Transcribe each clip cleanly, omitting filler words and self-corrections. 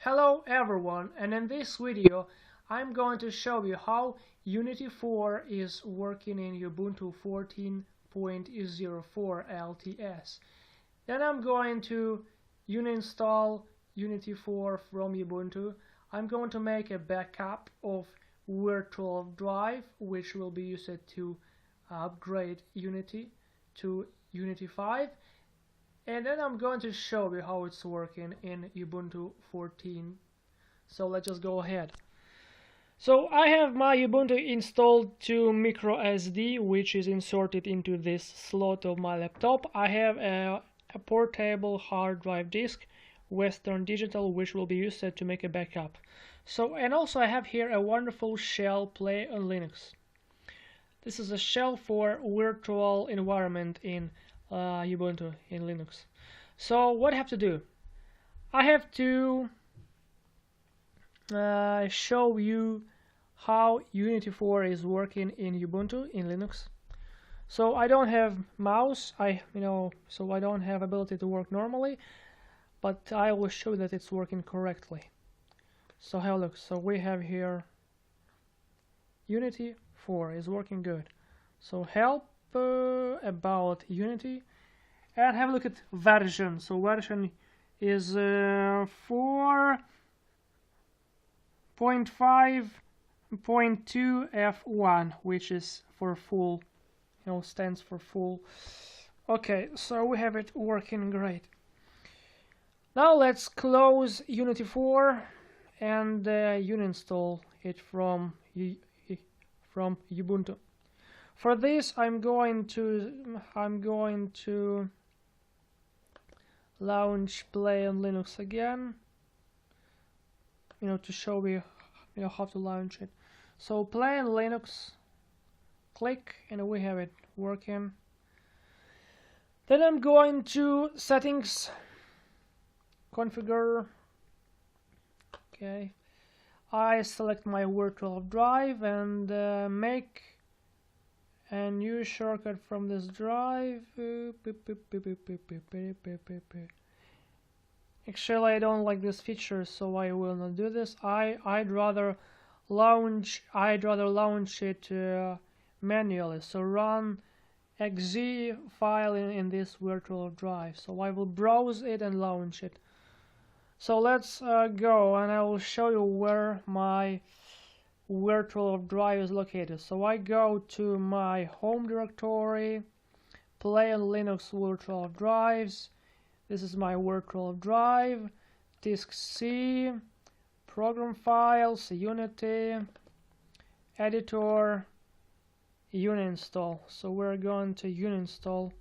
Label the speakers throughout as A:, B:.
A: Hello everyone, and in this video I'm going to show you how Unity 4 is working in Ubuntu 14.04 LTS. Then I'm going to uninstall Unity 4 from Ubuntu. I'm going to make a backup of virtual drive, which will be used to upgrade Unity to Unity 5. And then I'm going to show you how it's working in Ubuntu 14. So let's just go ahead. So I have my Ubuntu installed to micro SD, which is inserted into this slot of my laptop. I have a portable hard drive disk, Western Digital, which will be used to make a backup. And also I have here a wonderful shell play on Linux. This is a shell for virtual environment in Ubuntu in Linux. So what I have to do? I have to show you how Unity 4 is working in Ubuntu in Linux. So I don't have mouse, so I don't have ability to work normally, but I will show that it's working correctly. So have a look. So we have here Unity 4 is working good. So help about Unity, and have a look at version. So version is 4.5.2 F1, which is for full, stands for full. Okay, so we have it working great. Now let's close Unity 4 and uninstall it from Ubuntu. For this, I'm going to launch Play on Linux again. To show you, how to launch it. So Play on Linux, click, and we have it working. Then I'm going to Settings, Configure. Okay, I select my virtual drive and make a new shortcut from this drive. Actually, I don't like this feature, so I will not do this. I'd rather launch it manually. So run exe file in this virtual drive. So I will browse it and launch it. So let's go, and I will show you where my virtual drive is located. So I go to my home directory, Play on Linux virtual drives. This is my virtual drive, disk C, program files, Unity, editor, uninstall. So we're going to uninstall.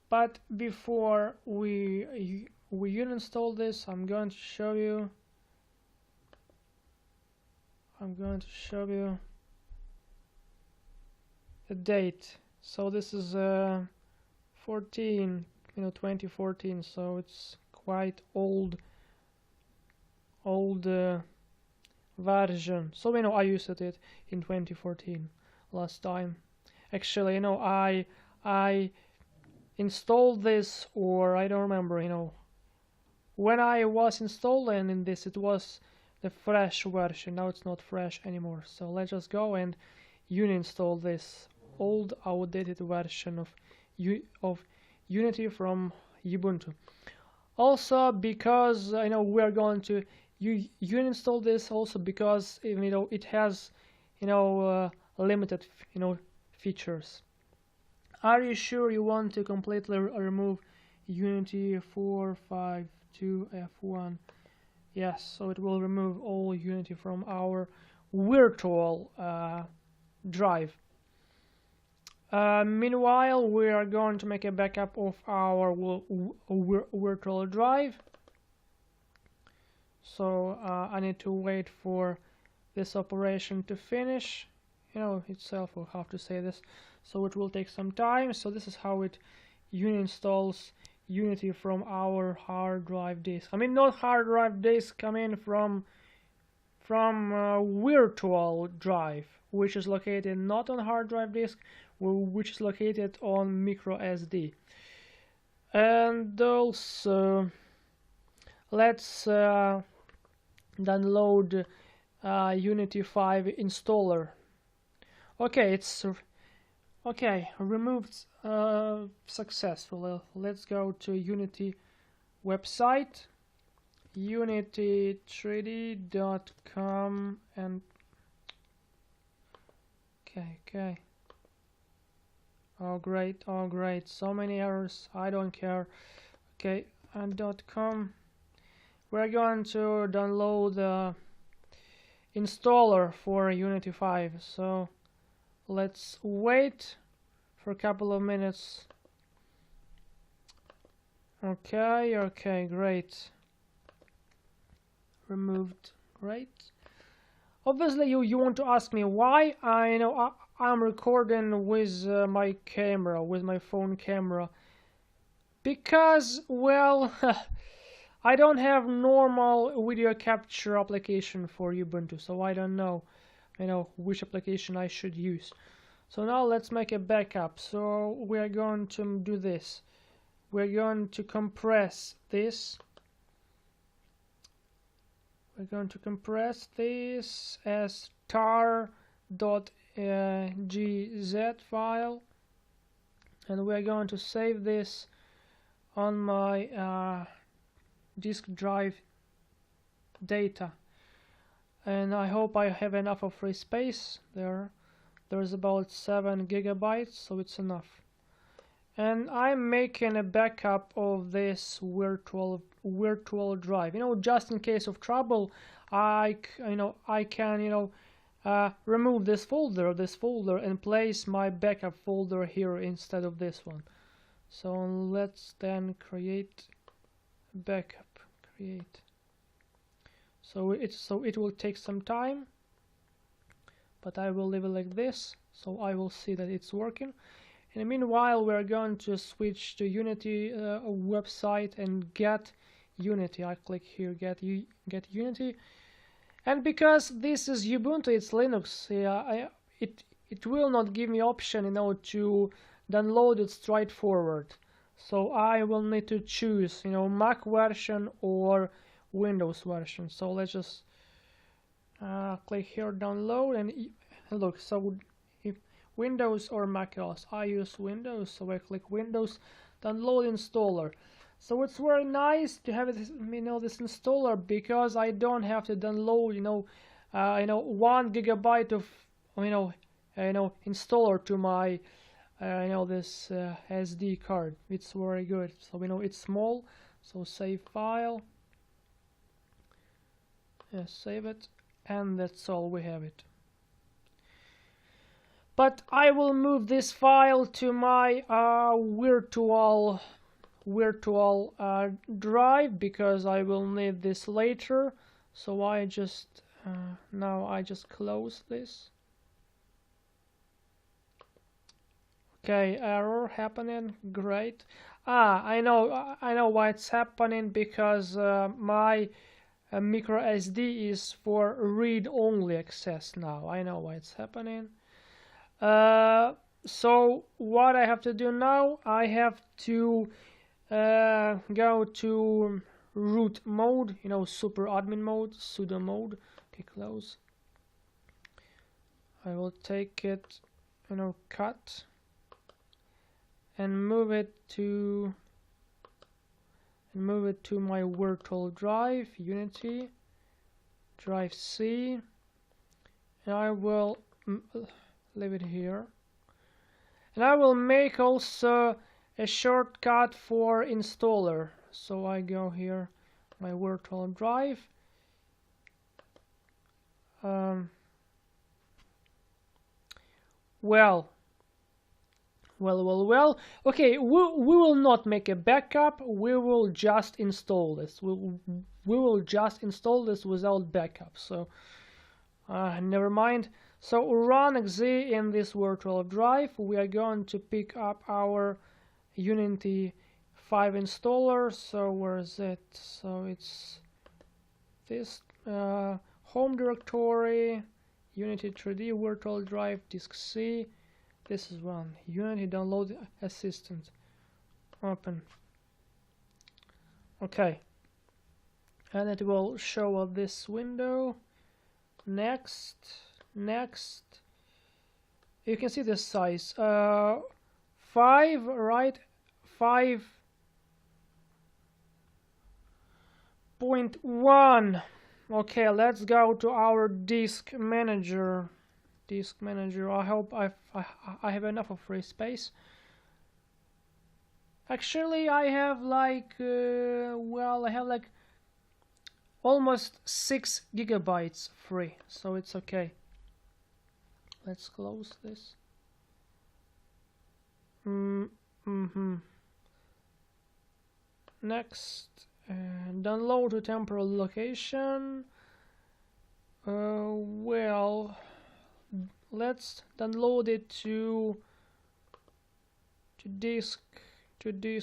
A: But before we uninstall this, I'm going to show you the date. So this is 2014, so it's quite old version. So I used it in 2014 last time. Actually, I installed this, or I don't remember, when I was installing in this, it was the fresh version. Now it's not fresh anymore. So let's just go and uninstall this old outdated version of Unity from Ubuntu. Also, because we're going to uninstall this, also because it has limited features. Are you sure you want to completely remove Unity 4.5.2 F1? Yes, so it will remove all Unity from our virtual drive. Meanwhile, we are going to make a backup of our virtual drive. So I need to wait for this operation to finish. Itself will have to say this, so it will take some time. So this is how it uninstalls Unity from our hard drive disk. Not hard drive disk, coming from virtual drive, which is located not on hard drive disk, which is located on micro SD. And also let's download Unity 5 installer. Okay, it's okay, removed successfully. Let's go to Unity website, unity3d.com, and okay. Oh great, so many errors, I don't care. Okay, and .com. We're going to download the installer for Unity 5, so let's wait for a couple of minutes. Okay, great. Removed, great. Obviously you want to ask me why. I'm recording with my camera, with my phone camera, because, well, I don't have normal video capture application for Ubuntu, so I don't know, which application I should use. So now let's make a backup. So we are going to do this. We're going to compress this. We're going to compress this as tar.gz file, and we're going to save this on my disk drive data, and I hope I have enough of free space there. There's about 7 gigabytes, so it's enough. And I'm making a backup of this virtual drive. Just in case of trouble, I can remove this folder and place my backup folder here instead of this one. So let's then create backup. So it will take some time, but I will leave it like this, so I will see that it's working. In the meanwhile, we're going to switch to Unity website and get Unity. I click here, get Unity, and because this is Ubuntu, it's Linux. It will not give me option, to download it straightforward. So I will need to choose, Mac version or Windows version. So let's just click here, download, and look. So if Windows or Mac OS, I use Windows, so I click Windows, download installer. So it's very nice to have this, this installer, because I don't have to download, 1 gigabyte of, installer to my this SD card. It's very good. So it's small, so save file, save it, and that's all, we have it. But I will move this file to my virtual drive, because I will need this later. So I just now I just close this. Okay, error happening. Great. I know why it's happening, because my micro SD is for read-only access now. I know why it's happening. So what I have to do now, I have to go to root mode, super admin mode, sudo mode. Okay, close. I will take it, cut, and move it to my virtual drive, Unity drive C, and I will leave it here, and I will make also a shortcut for installer. So I go here, my virtual drive, well, okay, we will not make a backup, we will just install this. We will just install this without backup, so never mind. So run exe in this virtual drive. We are going to pick up our Unity 5 installer. So where is it? So it's this home directory, Unity 3D virtual drive, disk C. This is one, Unity download assistant. Open. Okay, and it will show up this window. Next. You can see the size. 5, right? 5.1. Okay, let's go to our disk manager. I hope I have enough of free space. Actually, I have like I have like almost 6 gigabytes free, so it's okay. Let's close this. Next, download to temporal location. Well, let's download it to disk, to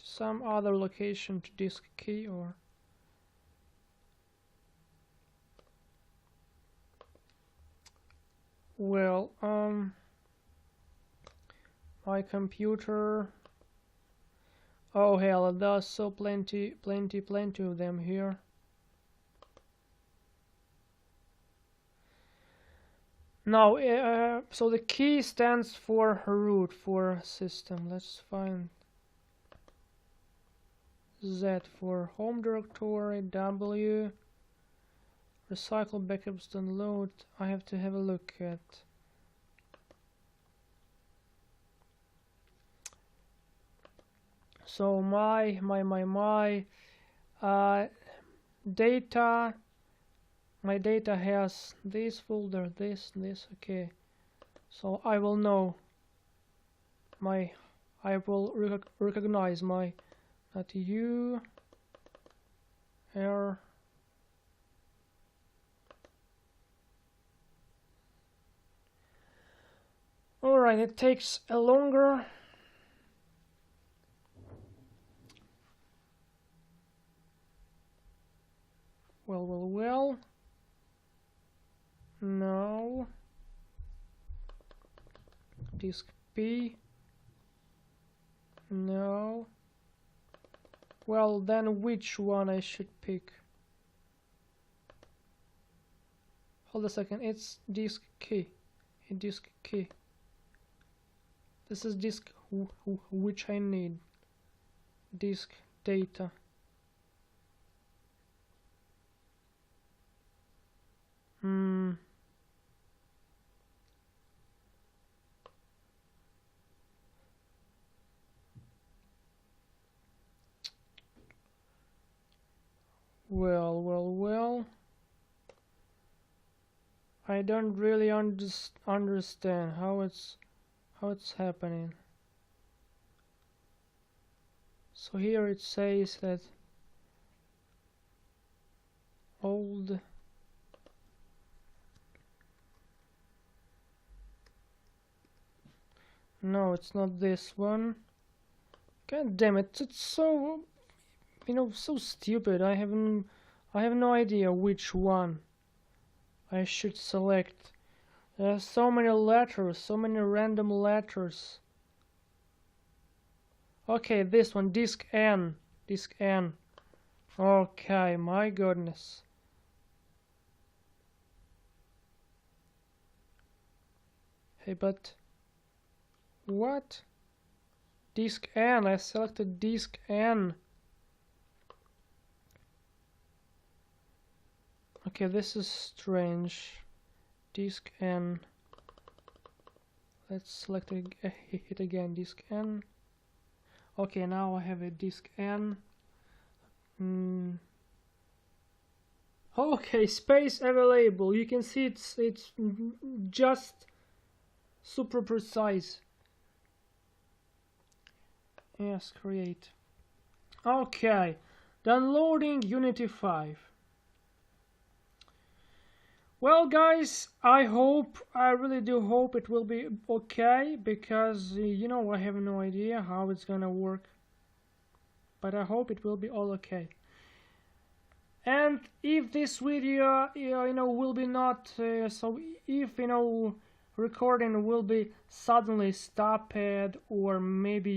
A: some other location, to disk key, or well, my computer. Oh hell, there's so plenty of them here. Now, so the key stands for root, for system. Let's find Z for home directory, W, recycle backups, download. I have to have a look at. So my data. My data has this folder, this, okay. So I will know I will recognize my .u r. Alright, it takes a longer. Well. No. Disk P. No. Well, then which one I should pick? Hold a second. It's disk key. Disk key. This is disk which I need. Disk data. Well. I don't really understand how it's happening. So here it says that old. No, it's not this one. God damn it! It's so, so stupid. I have no idea which one I should select. There are so many letters, so many random letters. Okay, this one, disk N. Okay, my goodness. Hey, but what? Disk N. I selected disk N. Okay, this is strange. Disk N. Let's select it again. Disk N. Okay, now I have a disk N. Okay, space available. You can see it's just super precise. Yes, create. Okay, downloading Unity 5. Well, guys, I really do hope it will be okay, because I have no idea how it's gonna work, but I hope it will be all okay. And if this video will be not so if recording will be suddenly stopped, or maybe